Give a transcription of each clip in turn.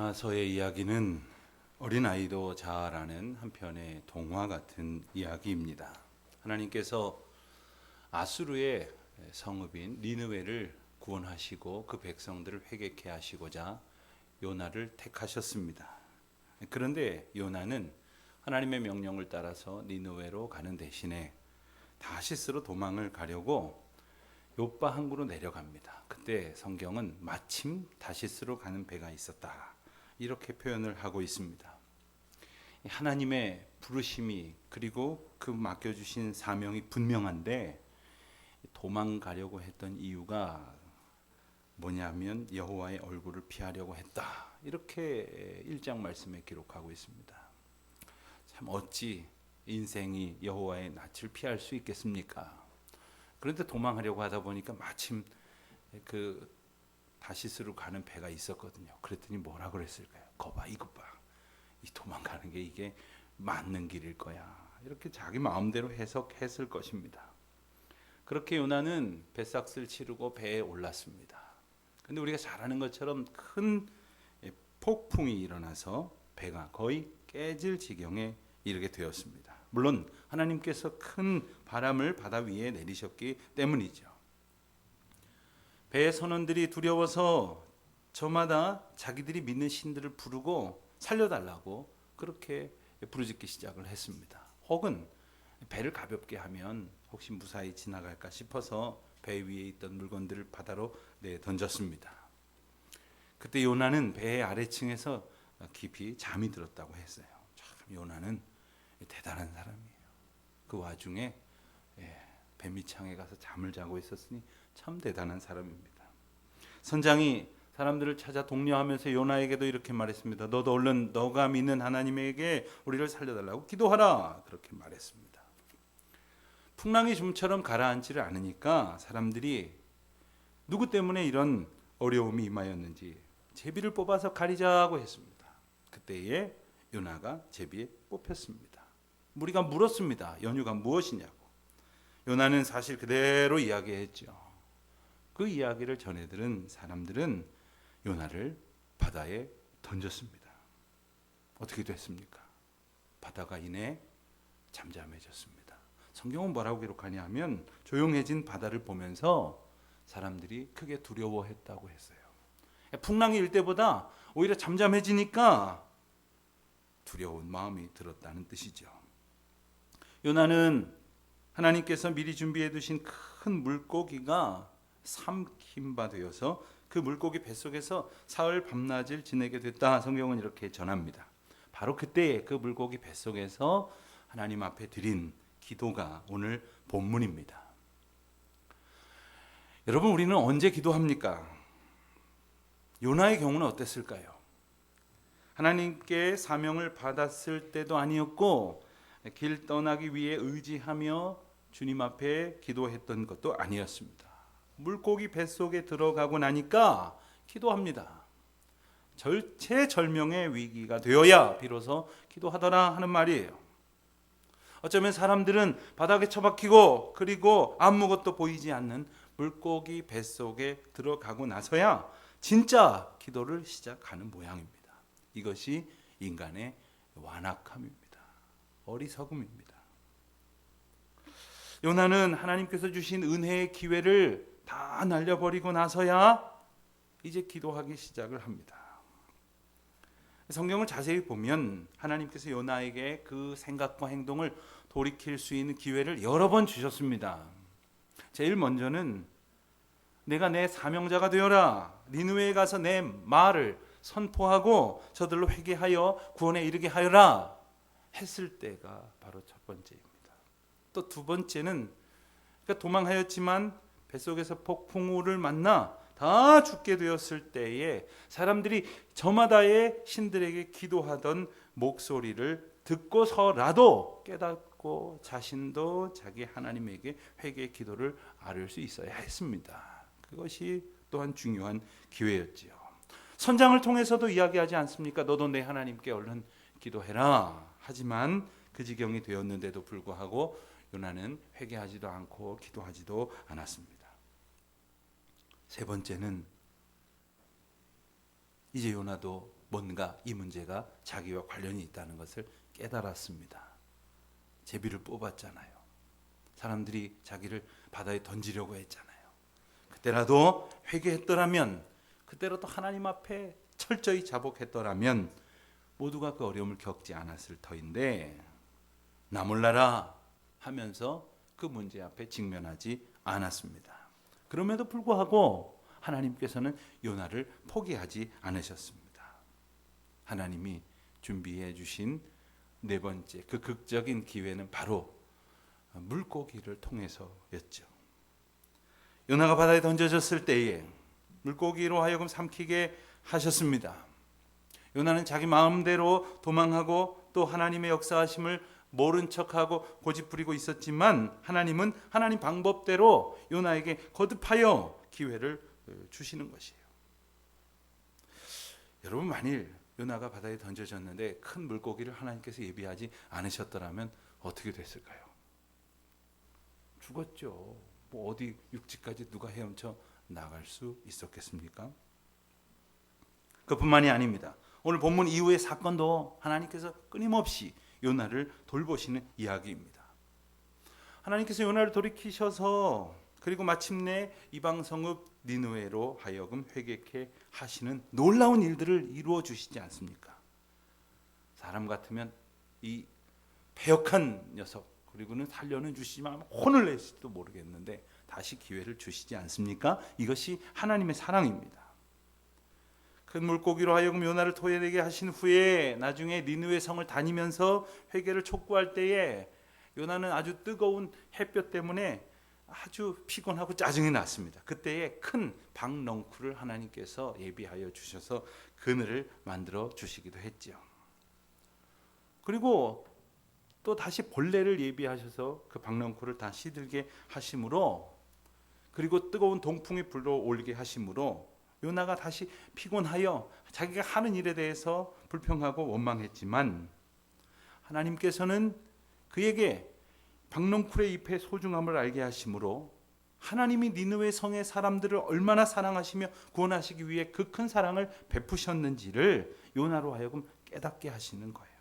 요나서의 이야기는 어린아이도 잘 아는 한편의 동화 같은 이야기입니다. 하나님께서 아수르의 성읍인 니느웨를 구원하시고 그 백성들을 회개케 하시고자 요나를 택하셨습니다. 그런데 요나는 하나님의 명령을 따라서 니느웨로 가는 대신에 다시스로 도망을 가려고 요빠 항구로 내려갑니다. 그때 성경은 마침 다시스로 가는 배가 있었다, 이렇게 표현을 하고 있습니다. 하나님의 부르심이 그리고 그 맡겨주신 사명이 분명한데 도망가려고 했던 이유가 뭐냐면 여호와의 얼굴을 피하려고 했다, 이렇게 1장 말씀에 기록하고 있습니다. 참 어찌 인생이 여호와의 낯을 피할 수 있겠습니까? 그런데 도망하려고 하다 보니까 마침 그 다시스로 가는 배가 있었거든요. 그랬더니 뭐라 그랬을까요? 거봐, 이것 봐, 이 도망가는 게 이게 맞는 길일 거야, 이렇게 자기 마음대로 해석했을 것입니다. 그렇게 요나는 배삭스를 치르고 배에 올랐습니다. 근데 우리가 잘 아는 것처럼 큰 폭풍이 일어나서 배가 거의 깨질 지경에 이르게 되었습니다. 물론 하나님께서 큰 바람을 바다 위에 내리셨기 때문이죠. 배의 선원들이 두려워서 저마다 자기들이 믿는 신들을 부르고 살려달라고 그렇게 부르짖기 시작을 했습니다. 혹은 배를 가볍게 하면 혹시 무사히 지나갈까 싶어서 배 위에 있던 물건들을 바다로 던졌습니다. 그때 요나는 배의 아래층에서 깊이 잠이 들었다고 했어요. 참 요나는 대단한 사람이에요. 그 와중에 배 밑창에 가서 잠을 자고 있었으니 참 대단한 사람입니다. 선장이 사람들을 찾아 독려하면서 요나에게도 이렇게 말했습니다. 너도 얼른 너가 믿는 하나님에게 우리를 살려달라고 기도하라, 그렇게 말했습니다. 풍랑이 좀처럼 가라앉지를 않으니까 사람들이 누구 때문에 이런 어려움이 임하였는지 제비를 뽑아서 가리자고 했습니다. 그때에 요나가 제비에 뽑혔습니다. 우리가 물었습니다. 연유가 무엇이냐고. 요나는 사실 그대로 이야기했죠. 그 이야기를 전해들은 사람들은 요나를 바다에 던졌습니다. 어떻게 됐습니까? 바다가 이내 잠잠해졌습니다. 성경은 뭐라고 기록하냐 하면 조용해진 바다를 보면서 사람들이 크게 두려워했다고 했어요. 풍랑이 일 때보다 오히려 잠잠해지니까 두려운 마음이 들었다는 뜻이죠. 요나는 하나님께서 미리 준비해 두신 큰 물고기가 삼킨 바 되어서 그 물고기 뱃속에서 사흘 밤낮을 지내게 됐다, 성경은 이렇게 전합니다. 바로 그때 그 물고기 뱃속에서 하나님 앞에 드린 기도가 오늘 본문입니다. 여러분, 우리는 언제 기도합니까? 요나의 경우는 어땠을까요? 하나님께 사명을 받았을 때도 아니었고 길 떠나기 위해 의지하며 주님 앞에 기도했던 것도 아니었습니다. 물고기 뱃속에 들어가고 나니까 기도합니다. 절체절명의 위기가 되어야 비로소 기도하더라 하는 말이에요. 어쩌면 사람들은 바닥에 처박히고 그리고 아무것도 보이지 않는 물고기 뱃속에 들어가고 나서야 진짜 기도를 시작하는 모양입니다. 이것이 인간의 완악함입니다. 어리석음입니다. 요나는 하나님께서 주신 은혜의 기회를 다 날려버리고 나서야 이제 기도하기 시작을 합니다. 성경을 자세히 보면 하나님께서 요나에게 그 생각과 행동을 돌이킬 수 있는 기회를 여러 번 주셨습니다. 제일 먼저는 내가 내 사명자가 되어라, 니느웨에 가서 내 말을 선포하고 저들로 회개하여 구원에 이르게 하여라 했을 때가 바로 첫 번째입니다. 또 두 번째는 도망하였지만 뱃속에서 폭풍우를 만나 다 죽게 되었을 때에 사람들이 저마다의 신들에게 기도하던 목소리를 듣고서라도 깨닫고 자신도 자기 하나님에게 회개의 기도를 아뢰을 수 있어야 했습니다. 그것이 또한 중요한 기회였지요. 선장을 통해서도 이야기하지 않습니까? 너도 내 하나님께 얼른 기도해라. 하지만 그 지경이 되었는데도 불구하고 요나는 회개하지도 않고 기도하지도 않았습니다. 세 번째는 이제 요나도 뭔가 이 문제가 자기와 관련이 있다는 것을 깨달았습니다. 제비를 뽑았잖아요. 사람들이 자기를 바다에 던지려고 했잖아요. 그때라도 회개했더라면, 그때라도 하나님 앞에 철저히 자복했더라면 모두가 그 어려움을 겪지 않았을 터인데, 나 몰라라 하면서 그 문제 앞에 직면하지 않았습니다. 그럼에도 불구하고 하나님께서는 요나를 포기하지 않으셨습니다. 하나님이 준비해 주신 네 번째 그 극적인 기회는 바로 물고기를 통해서였죠. 요나가 바다에 던져졌을 때에 물고기로 하여금 삼키게 하셨습니다. 요나는 자기 마음대로 도망하고 또 하나님의 역사하심을 모른 척하고 고집부리고 있었지만 하나님은 하나님 방법대로 요나에게 거듭하여 기회를 주시는 것이에요. 여러분, 만일 요나가 바다에 던져졌는데 큰 물고기를 하나님께서 예비하지 않으셨더라면 어떻게 됐을까요? 죽었죠. 뭐 어디 육지까지 누가 헤엄쳐 나갈 수 있었겠습니까? 그뿐만이 아닙니다. 오늘 본문 이후의 사건도 하나님께서 끊임없이 요나를 돌보시는 이야기입니다. 하나님께서 요나를 돌이키셔서 그리고 마침내 이방 성읍 니느웨로 하여금 회개케 하시는 놀라운 일들을 이루어 주시지 않습니까? 사람 같으면 이 패역한 녀석 그리고는 살려는 주시지만 혼을 낼지도 모르겠는데 다시 기회를 주시지 않습니까? 이것이 하나님의 사랑입니다. 큰 물고기로 하여금 요나를 토해내게 하신 후에 나중에 니느웨 성을 다니면서 회개를 촉구할 때에 요나는 아주 뜨거운 햇볕 때문에 아주 피곤하고 짜증이 났습니다. 그때에 큰 박넝쿨을 하나님께서 예비하여 주셔서 그늘을 만들어 주시기도 했죠. 그리고 또 다시 벌레를 예비하셔서 그 박넝쿨을 다 시들게 하심으로, 그리고 뜨거운 동풍이 불어올게 하심으로 요나가 다시 피곤하여 자기가 하는 일에 대해서 불평하고 원망했지만 하나님께서는 그에게 박넝쿨의 잎의 소중함을 알게 하심으로 하나님이 니느웨 성의 사람들을 얼마나 사랑하시며 구원하시기 위해 그 큰 사랑을 베푸셨는지를 요나로 하여금 깨닫게 하시는 거예요.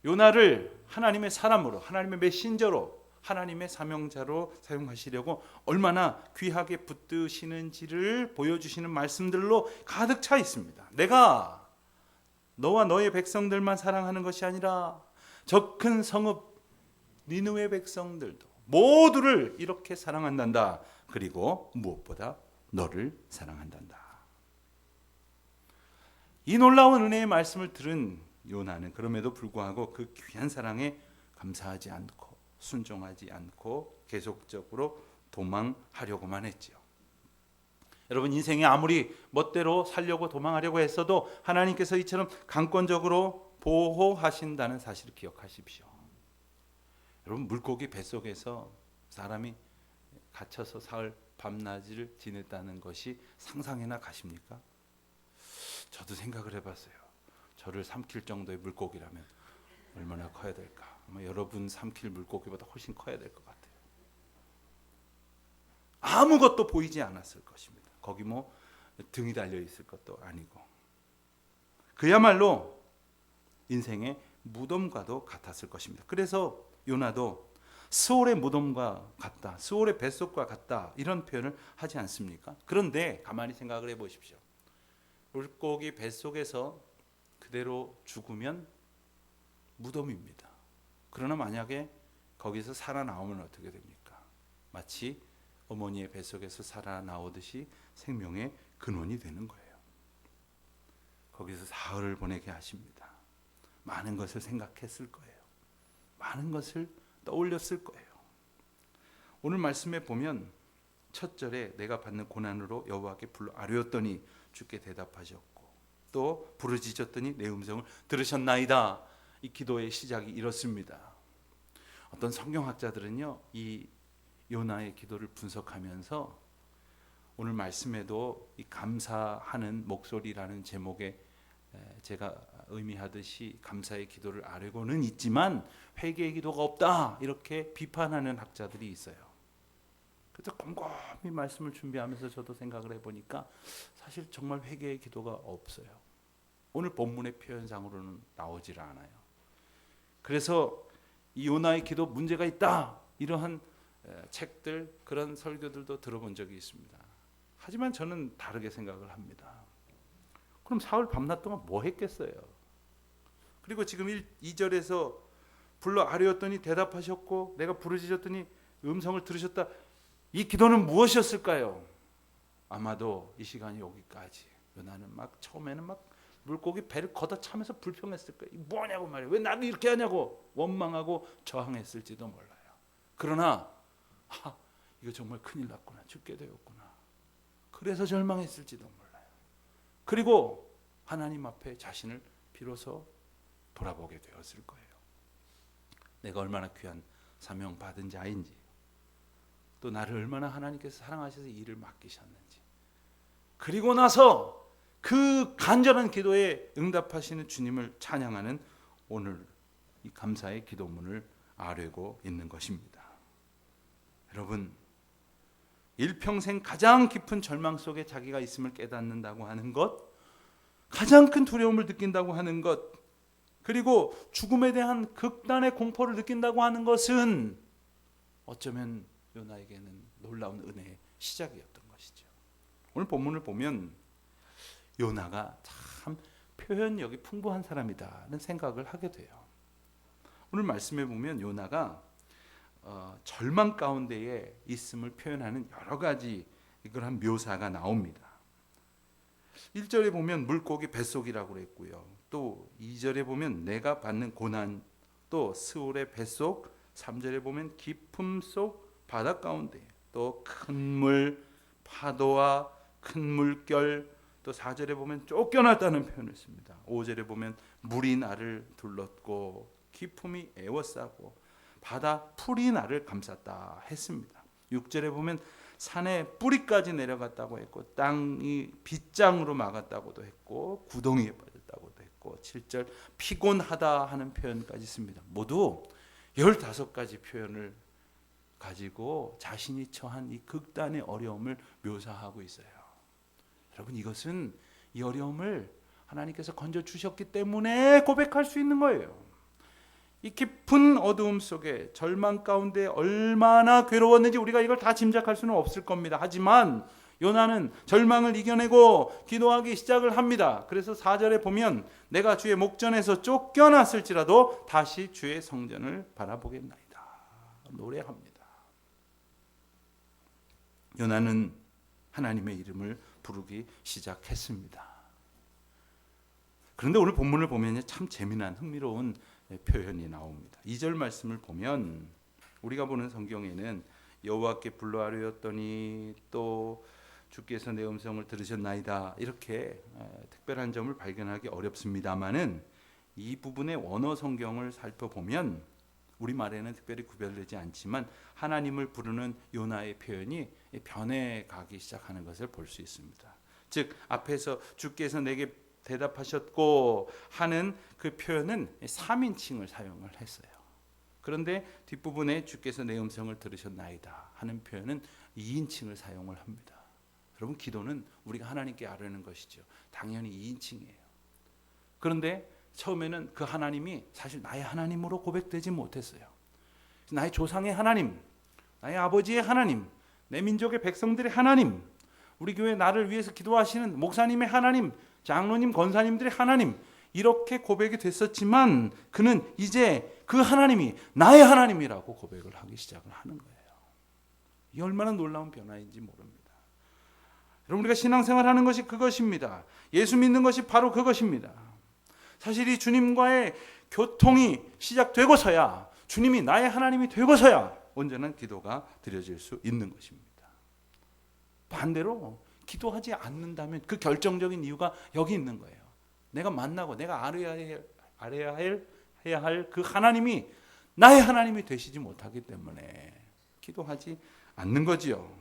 요나를 하나님의 사람으로, 하나님의 메신저로, 하나님의 사명자로 사용하시려고 얼마나 귀하게 붙드시는지를 보여주시는 말씀들로 가득 차 있습니다. 내가 너와 너의 백성들만 사랑하는 것이 아니라 저 큰 성읍 니느웨 백성들도 모두를 이렇게 사랑한단다. 그리고 무엇보다 너를 사랑한단다. 이 놀라운 은혜의 말씀을 들은 요나는 그럼에도 불구하고 그 귀한 사랑에 감사하지 않고 순종하지 않고 계속적으로 도망하려고만 했죠. 여러분, 인생이 아무리 멋대로 살려고 도망하려고 했어도 하나님께서 이처럼 강권적으로 보호하신다는 사실을 기억하십시오. 여러분, 물고기 뱃속에서 사람이 갇혀서 사흘 밤낮을 지냈다는 것이 상상이나 가십니까? 저도 생각을 해봤어요. 저를 삼킬 정도의 물고기라면 얼마나 커야 될까? 아마 여러분 삼킬 물고기보다 훨씬 커야 될 것 같아요. 아무것도 보이지 않았을 것입니다. 거기 뭐 등이 달려 있을 것도 아니고, 그야말로 인생의 무덤과도 같았을 것입니다. 그래서 요나도 스올의 무덤과 같다, 스올의 뱃속과 같다, 이런 표현을 하지 않습니까? 그런데 가만히 생각을 해보십시오. 물고기 뱃속에서 그대로 죽으면 무덤입니다. 그러나 만약에 거기서 살아나오면 어떻게 됩니까? 마치 어머니의 뱃속에서 살아나오듯이 생명의 근원이 되는 거예요. 거기서 사흘을 보내게 하십니다. 많은 것을 생각했을 거예요. 많은 것을 떠올렸을 거예요. 오늘 말씀에 보면 첫 절에 내가 받는 고난으로 여호와께 불러 아뢰었더니 주께 대답하셨고, 또 부르짖었더니 내 음성을 들으셨나이다. 이 기도의 시작이 이렇습니다. 어떤 성경학자들은요, 이 요나의 기도를 분석하면서 오늘 말씀에도 이 감사하는 목소리라는 제목에 제가 의미하듯이 감사의 기도를 아뢰고는 있지만 회개의 기도가 없다, 이렇게 비판하는 학자들이 있어요. 그래서 곰곰이 말씀을 준비하면서 저도 생각을 해보니까 사실 정말 회개의 기도가 없어요. 오늘 본문의 표현상으로는 나오질 않아요. 그래서 이 요나의 기도 문제가 있다, 이러한 책들, 그런 설교들도 들어본 적이 있습니다. 하지만 저는 다르게 생각을 합니다. 그럼 사흘 밤낮 동안 뭐 했겠어요? 그리고 지금 2절에서 불러 아뢰었더니 대답하셨고 내가 부르짖었더니 음성을 들으셨다. 이 기도는 무엇이었을까요? 아마도 이 시간이 오기까지 요나는 처음에는 물고기 배를 걷어차면서 불평했을 거예요. 뭐냐고 말이에요. 왜 나를 이렇게 하냐고 원망하고 저항했을지도 몰라요. 그러나 이거 정말 큰일 났구나, 죽게 되었구나, 그래서 절망했을지도 몰라요. 그리고 하나님 앞에 자신을 비로소 돌아보게 되었을 거예요. 내가 얼마나 귀한 사명 받은 자인지, 또 나를 얼마나 하나님께서 사랑하셔서 일을 맡기셨는지, 그리고 나서 그 간절한 기도에 응답하시는 주님을 찬양하는 오늘 이 감사의 기도문을 아뢰고 있는 것입니다. 여러분, 일평생 가장 깊은 절망 속에 자기가 있음을 깨닫는다고 하는 것, 가장 큰 두려움을 느낀다고 하는 것, 그리고 죽음에 대한 극단의 공포를 느낀다고 하는 것은 어쩌면 요나에게는 놀라운 은혜의 시작이었던 것이죠. 오늘 본문을 보면 요나가 참 표현력이 풍부한 사람이다는 생각을 하게 돼요. 오늘 말씀에 보면 요나가 절망 가운데에 있음을 표현하는 여러 가지 그런 묘사가 나옵니다. 1절에 보면 물고기 뱃속이라고 그랬고요. 또 2절에 보면 내가 받는 고난, 또 스올의 뱃속, 3절에 보면 깊음 속 바다 가운데, 또 큰 물, 파도와 큰 물결, 또 4절에 보면 쫓겨났다는 표현을 씁니다. 5절에 보면 물이 나를 둘렀고 깊음이 에워싸고 바다 풀이 나를 감쌌다 했습니다. 6절에 보면 산의 뿌리까지 내려갔다고 했고 땅이 빗장으로 막았다고도 했고 구덩이에 빠졌다고도 했고 7절 피곤하다 하는 표현까지 씁니다. 모두 15가지 표현을 가지고 자신이 처한 이 극단의 어려움을 묘사하고 있어요. 여러분, 이것은 이 어려움을 하나님께서 건져 주셨기 때문에 고백할 수 있는 거예요. 이 깊은 어두움 속에 절망 가운데 얼마나 괴로웠는지 우리가 이걸 다 짐작할 수는 없을 겁니다. 하지만 요나는 절망을 이겨내고 기도하기 시작을 합니다. 그래서 4절에 보면 내가 주의 목전에서 쫓겨났을지라도 다시 주의 성전을 바라보겠나이다 노래합니다. 요나는 하나님의 이름을 부르기 시작했습니다. 그런데 오늘 본문을 보면 참 재미난 흥미로운 표현이 나옵니다. 2절 말씀을 보면 우리가 보는 성경에는 여호와께 불러 아뢰었더니 또 주께서 내 음성을 들으셨나이다, 이렇게 특별한 점을 발견하기 어렵습니다만은 이 부분의 원어 성경을 살펴보면 우리말에는 특별히 구별되지 않지만 하나님을 부르는 요나의 표현이 변해가기 시작하는 것을 볼 수 있습니다. 즉 앞에서 주께서 내게 대답하셨고 하는 그 표현은 3인칭을 사용을 했어요. 그런데 뒷부분에 주께서 내 음성을 들으셨나이다 하는 표현은 2인칭을 사용을 합니다. 여러분, 기도는 우리가 하나님께 아뢰는 것이죠. 당연히 2인칭이에요. 그런데 처음에는 그 하나님이 사실 나의 하나님으로 고백되지 못했어요. 나의 조상의 하나님, 나의 아버지의 하나님, 내 민족의 백성들의 하나님, 우리 교회 나를 위해서 기도하시는 목사님의 하나님, 장로님, 권사님들의 하나님, 이렇게 고백이 됐었지만 그는 이제 그 하나님이 나의 하나님이라고 고백을 하기 시작을 하는 거예요. 이 얼마나 놀라운 변화인지 모릅니다. 여러분, 우리가 신앙생활하는 것이 그것입니다. 예수 믿는 것이 바로 그것입니다. 사실 이 주님과의 교통이 시작되고서야, 주님이 나의 하나님이 되고서야 온전한 기도가 드려질 수 있는 것입니다. 반대로 기도하지 않는다면 그 결정적인 이유가 여기 있는 거예요. 내가 만나고 내가 알아야 할 그 하나님이 나의 하나님이 되시지 못하기 때문에 기도하지 않는 거지요.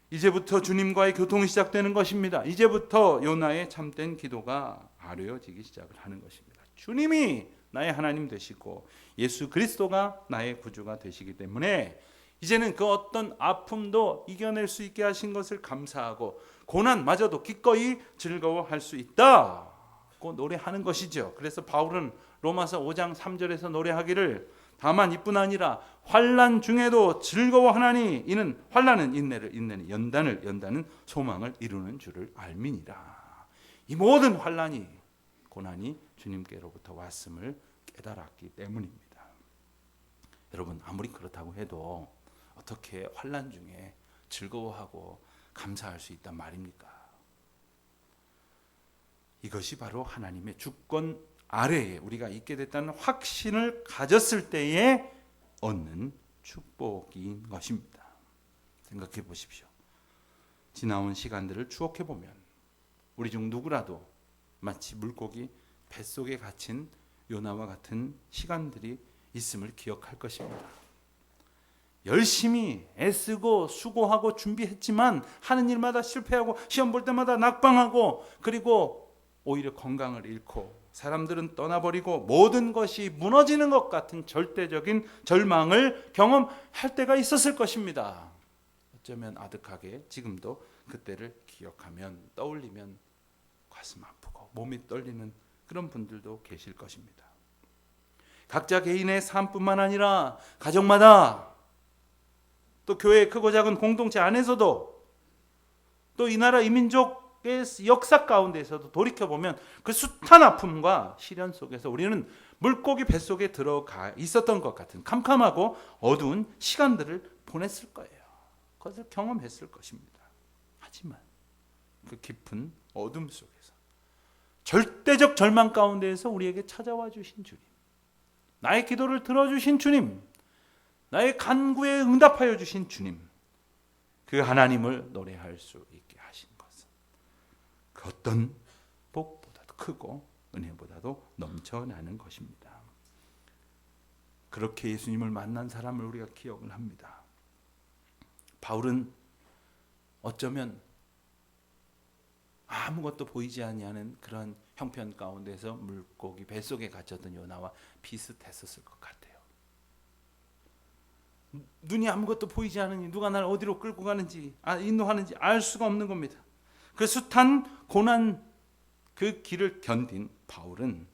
이제부터 주님과의 교통이 시작되는 것입니다. 이제부터 요나의 참된 기도가 아뢰어지기 시작을 하는 것입니다. 주님이 나의 하나님 되시고 예수 그리스도가 나의 구주가 되시기 때문에 이제는 그 어떤 아픔도 이겨낼 수 있게 하신 것을 감사하고 고난마저도 기꺼이 즐거워할 수 있다고 노래하는 것이죠. 그래서 바울은 로마서 5장 3절에서 노래하기를 다만 이뿐 아니라 환난 중에도 즐거워하나니 이는 환난은 인내를, 인내는 연단을, 연단은 소망을 이루는 줄을 알미니라. 이 모든 환난이, 고난이 주님께로부터 왔음을 깨달았기 때문입니다. 여러분, 아무리 그렇다고 해도 어떻게 환난 중에 즐거워하고 감사할 수 있단 말입니까? 이것이 바로 하나님의 주권 아래에 우리가 있게 됐다는 확신을 가졌을 때에 얻는 축복인 것입니다. 생각해 보십시오. 지나온 시간들을 추억해 보면 우리 중 누구라도 마치 물고기 뱃속에 갇힌 요나와 같은 시간들이 있음을 기억할 것입니다. 열심히 애쓰고 수고하고 준비했지만 하는 일마다 실패하고 시험 볼 때마다 낙방하고 그리고 오히려 건강을 잃고 사람들은 떠나버리고 모든 것이 무너지는 것 같은 절대적인 절망을 경험할 때가 있었을 것입니다. 어쩌면 아득하게 지금도 그때를 기억하면 떠올리면 가슴 아프고 몸이 떨리는 그런 분들도 계실 것입니다. 각자 개인의 삶뿐만 아니라 가정마다 또 교회의 크고 작은 공동체 안에서도 또 이 나라 이 민족의 역사 가운데서도 돌이켜보면 그 숱한 아픔과 시련 속에서 우리는 물고기 뱃속에 들어가 있었던 것 같은 캄캄하고 어두운 시간들을 보냈을 거예요. 그것을 경험했을 것입니다. 하지만 그 깊은 어둠 속에서 절대적 절망 가운데에서 우리에게 찾아와 주신 주님, 나의 기도를 들어주신 주님, 나의 간구에 응답하여 주신 주님, 그 하나님을 노래할 수 있게 하신 것은 그 어떤 복보다도 크고 은혜보다도 넘쳐나는 것입니다. 그렇게 예수님을 만난 사람을 우리가 기억을 합니다. 바울은 어쩌면 아무것도 보이지 아니하는 그런 형편 가운데서 물고기 뱃속에 갇혔던 요나와 비슷했었을 것 같아요. 눈이 아무것도 보이지 않으니 누가 나를 어디로 끌고 가는지 인도하는지 알 수가 없는 겁니다. 그 숱한 고난 그 길을 견딘 바울은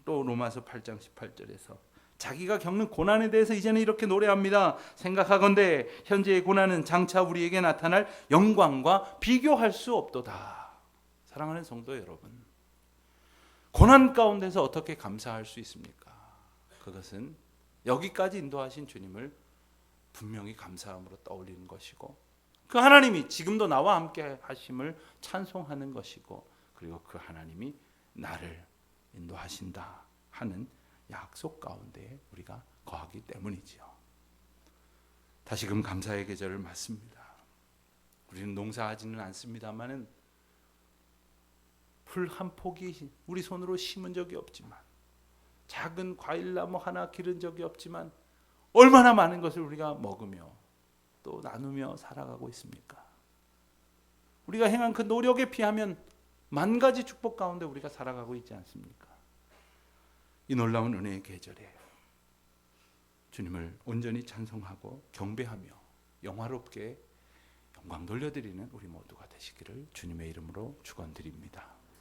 또 로마서 8장 18절에서 자기가 겪는 고난에 대해서 이제는 이렇게 노래합니다. 생각하건대 현재의 고난은 장차 우리에게 나타날 영광과 비교할 수 없도다. 사랑하는 성도 여러분, 고난 가운데서 어떻게 감사할 수 있습니까? 그것은 여기까지 인도하신 주님을 분명히 감사함으로 떠올리는 것이고 그 하나님이 지금도 나와 함께 하심을 찬송하는 것이고 그리고 그 하나님이 나를 인도하신다 하는 약속 가운데 우리가 거하기 때문이지요. 다시금 감사의 계절을 맞습니다. 우리는 농사하지는 않습니다만은 풀 한 포기 우리 손으로 심은 적이 없지만 작은 과일나무 하나 기른 적이 없지만 얼마나 많은 것을 우리가 먹으며 또 나누며 살아가고 있습니까? 우리가 행한 그 노력에 비하면 만 가지 축복 가운데 우리가 살아가고 있지 않습니까? 이 놀라운 은혜의 계절에 주님을 온전히 찬송하고 경배하며 영화롭게 영광 돌려드리는 우리 모두가 되시기를 주님의 이름으로 축원드립니다.